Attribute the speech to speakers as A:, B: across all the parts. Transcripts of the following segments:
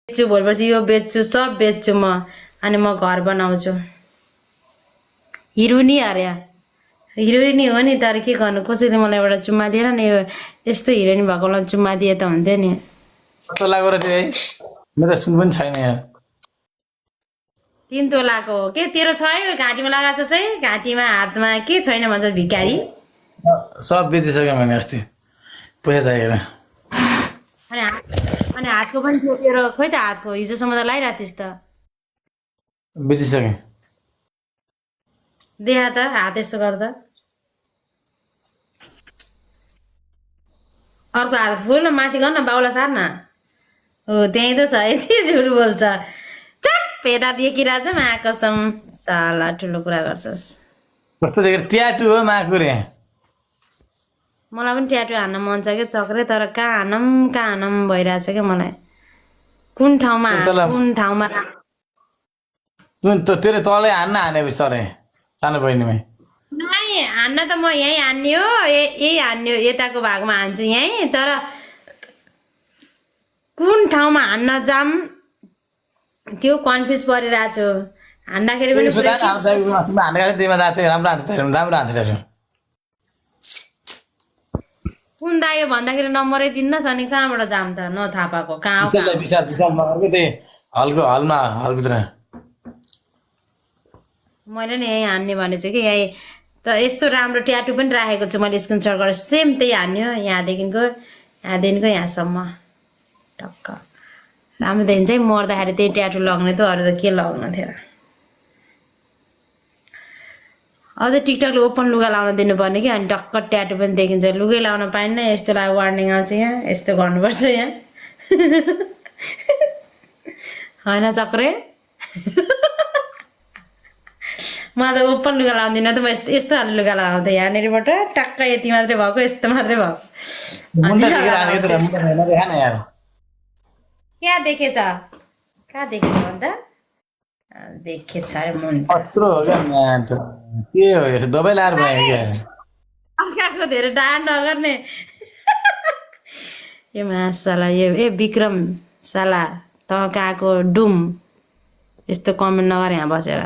A: बेच्छु भोलिपर्सि यो बेच्छु सब बेच्छु म अनि म घर बनाउँछु हिरोइनी अरे हिरोइनी हो नि तर के गर्नु कसैले मलाई एउटा चुम्मा दिएर नि यस्तो हिरोइनी भएकोलाई चुम्मा दिए त हुन्थ्यो नि
B: कस्तो लाग्यो र त्यो है मेरो सुन पनि छैन यहाँ
A: 3 तोलाको हो के तेरो छ है घाँटीमा लगाएको छ चाहिँ घाँटीमा हातमा के छैन भन्छ भिखारी
B: सब बेचिसक्यो मैले अस्ति पैसा चाहिएर
A: अनि हातको पनि थियो तेरो खोइ त हातको हिजोसम्म त लगाइरहेको थिइस् त
B: बेचिसकेँ
A: देखा त हात यस्तो गर्दा अर्को हात फुल माथि गर्न बाउला सार्न हो त्यहीँ त छ यति झुट बोल्छ चप हेदा देखिरहेछ मा कसम साला ठुलो कुरा गर्छस्
B: कस्तो देखेर ट्याटु हो माको रे
A: मलाई पनि ट्याटु हान्न मन छ क्या चक्रे तर कहाँ हानम भइरहेछ क्या मलाई कुन ठाउँमा
B: तेरो तलै हानेपछि तरै सानो बहिनीमै
A: नाइ हान्न त म यहीँ हान्ने हो यही हान्ने हो यताको भागमा हान्छु यहीँ तर कुन ठाउँमा हान्न जाम त्यो कन्फ्युज परिरहेको छु हान्दाखेरि पनि
B: राम्रो हान्छ
A: कुन दायो भन्दाखेरि नम्बरै दिन्न छ नि कहाँबाट जाम त नथाहा पाएको कहाँ
B: हलभित्र
A: मैले नि यहीँ हान्ने भनेको छु कि यहीँ त यस्तो राम्रो ट्याटु पनि राखेको छु मैले स्क्रिनसट गरेर सेम त्यही हान्ने हो यहाँदेखिको यहाँसम्म टक्क राम्रो देखिन्छ है मर्दाखेरि त्यही ट्याटु लग्ने त अरू त के लग्नु थियो अझै टिकटकले ओपन लुगा लाउन दिनुपर्ने कि अनि टक्क ट्याटु पनि देखिन्छ लुगै लाउन पाइन्न यस्तो लागि वार्निङ आउँछ यहाँ यस्तो गर्नुपर्छ यहाँ होइन चक्रे म त ओपन लुगा लाउँदिनँ त म यस्तो खाले लुगा लगाउँथेँ यहाँनिरबाट टक्क यति मात्रै भएको यस्तो मात्रै भएको क्या देखेछ कहाँ देखेछ भन्दा देखेछ अरे मुन
B: कत्रो हो क्या के हो यो दबाई लाएर भयो क्या
A: अर्काको धेरै डाँड नगर्ने ए मासाला ए विक्रम साला त कहाँको डुम यस्तो कमेन्ट नगर यहाँ बसेर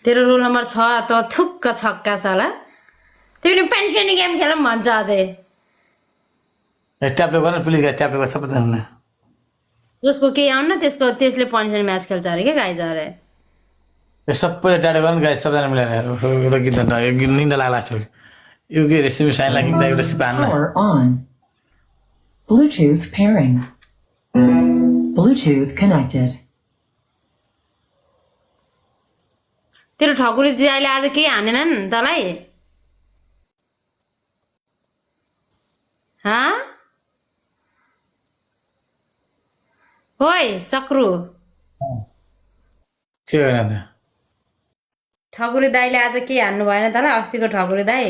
A: तेरो रोल नम्बर 6 त थुक्क छक्का साला तिमीले पेन्सन गेम खेलौँ भन्छ अझै
B: ट्यापले गर्न प्लिज ट्यापले गर्छ सबैजना
A: उसको केही आउन त्यसले पनिसमेन्ट म्याच खेल्छ अरे क्या गाइज अरे
B: सबै ट्यापले गर्न गाई सबैजना मिलेर एउटा गीत निन्दा लाग्ला छ यो के रेसिपी साइन लाग्यो एउटा रेसिपी हान्न
C: Bluetooth pairing. Bluetooth connected.
A: तेरो ठकुरी चाहिँ अहिले आज केही हानेनन् तँलाई ओइ चक्रु
B: के होइन त
A: ठकुरी दाइले आज के हान्नु भएन तँलाई अस्तिको ठकुरी दाइ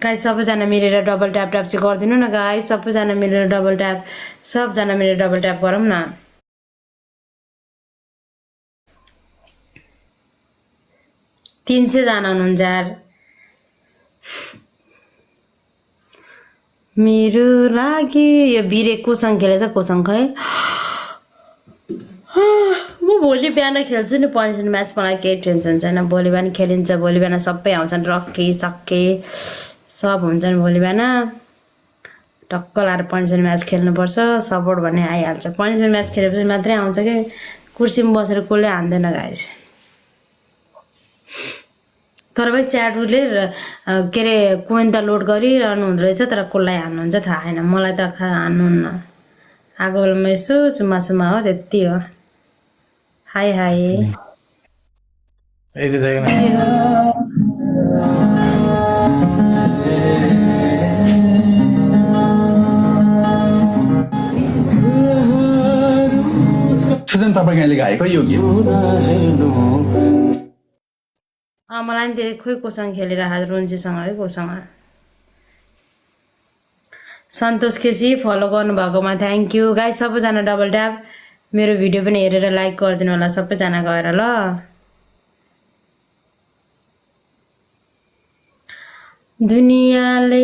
A: गाई सबैजना मिलेर डबल ट्याप चाहिँ गरिदिनु न गाई सबैजना मिलेर डबल ट्याप सबजना मिलेर डबल ट्याप गरौँ न तीन 300 जना हुनुहुन्छ यार मेरो लागि यो बिरे कोसँग खेलेछ कोसँग खै म भोलि बिहान खेल्छु नि पनिसन म्याच मलाई केही टेन्सन छैन भोलि बिहान खेलिन्छ भोलि बिहान सबै आउँछन् रक्के सक्के सब हुन्छन् भोलि बिहान टक्क लाएर पनिसन म्याच खेल्नुपर्छ सपोर्ट भन्ने आइहाल्छ पनिसन म्याच खेलेपछि मात्रै आउँछ कि कुर्सीमा बसेर कसले हान्दैन गाइस तर भाइ स्याडुले के अरे कोइन त लोड गरिरहनु हुँदो रहेछ तर कसलाई हान्नुहुन्छ थाहा छैन मलाई त हान्नुहुन्न आगो बेलामा यसो चुम्मा चुम्मा हो त्यति हो हाई हाई
D: सुजन तपाईँको अहिले गाएको यो गीत
A: मलाई नि धेरै खोइ कोसँग खेलिरहेको रुन्जीसँग है कोसँग सन्तोष केसी फलो गर्नुभएकोमा थ्याङ्क यू गाई सबैजना डबल ट्याप मेरो भिडियो पनि हेरेर लाइक गरिदिनु होला सबैजना गएर ल दुनियाँले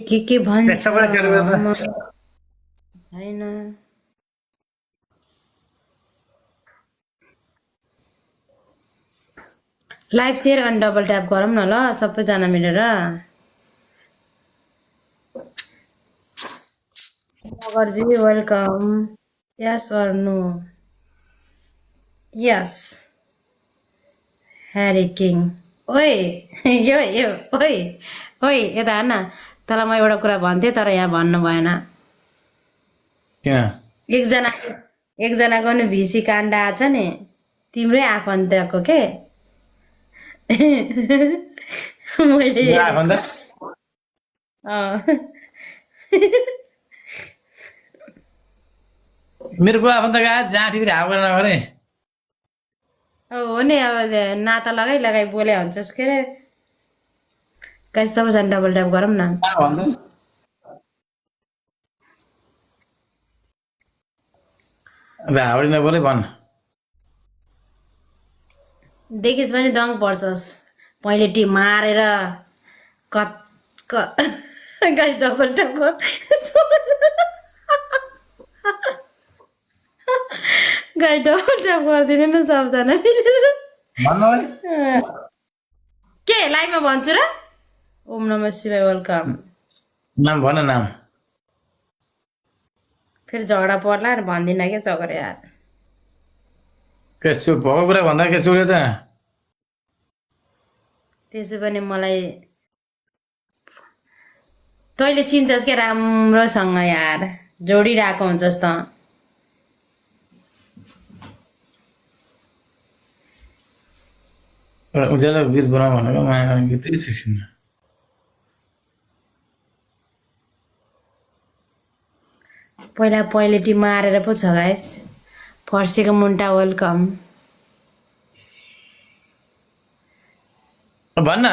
A: के भन्छ
B: सबैलाई ट्याटु गरेर
A: हैन लाइभ सेयर अनि डबल ट्याप गरौँ न ल सबैजना मिलेर मगरजी welcome yes or no yes Harry King ओइ यो ओइ ओइ यता हेर्न तँलाई म एउटा कुरा भन्थेँ तर यहाँ भन्नु भएन
B: किन
A: एकजनाको नि भिसी काण्ड आछ नि तिम्रै आफन्तको के मैले
B: आफन्त
A: अँ।
B: मेरो बुवा आफन्त गए जहाँ ठिक हाम गरेर नगरे
A: हो नि अब नाता लगाइ बोले हुन्छस् के अरे गाइस सबैजना डबल ट्याप गरौँ न
B: भन्दा अब हाउडी नबोले भन्
A: देखिस् पनि दङ पर्छस् पहिले टी मारेर गाइस डबल ट्याप गर गाई डबल ट्याप गरिदिनु न सबजना मिलेर
B: भन्नु है
A: के लाइभमा भन्छु र ओम नमः शिवाय वेलकम
B: नाम भन नाम
A: फेरि झगडा पर्ला नि भन्दिनँ क्या चगर यार
B: के चुप भएको कुरा भन्दा के चुल्यो त
A: त्यसै पनि मलाई तैँले चिन्छस् क्या राम्रोसँग यार जोडिरहेको हुन्छस् त
B: एउटा उज्यालो गीत बनाऊ भनेको माया गर्ने गीतै सिक्सिन्न
A: पहिला पहिलेटी मारेर पो छ गाइस फर्सीको मुन्टा वेलकम
B: भन्न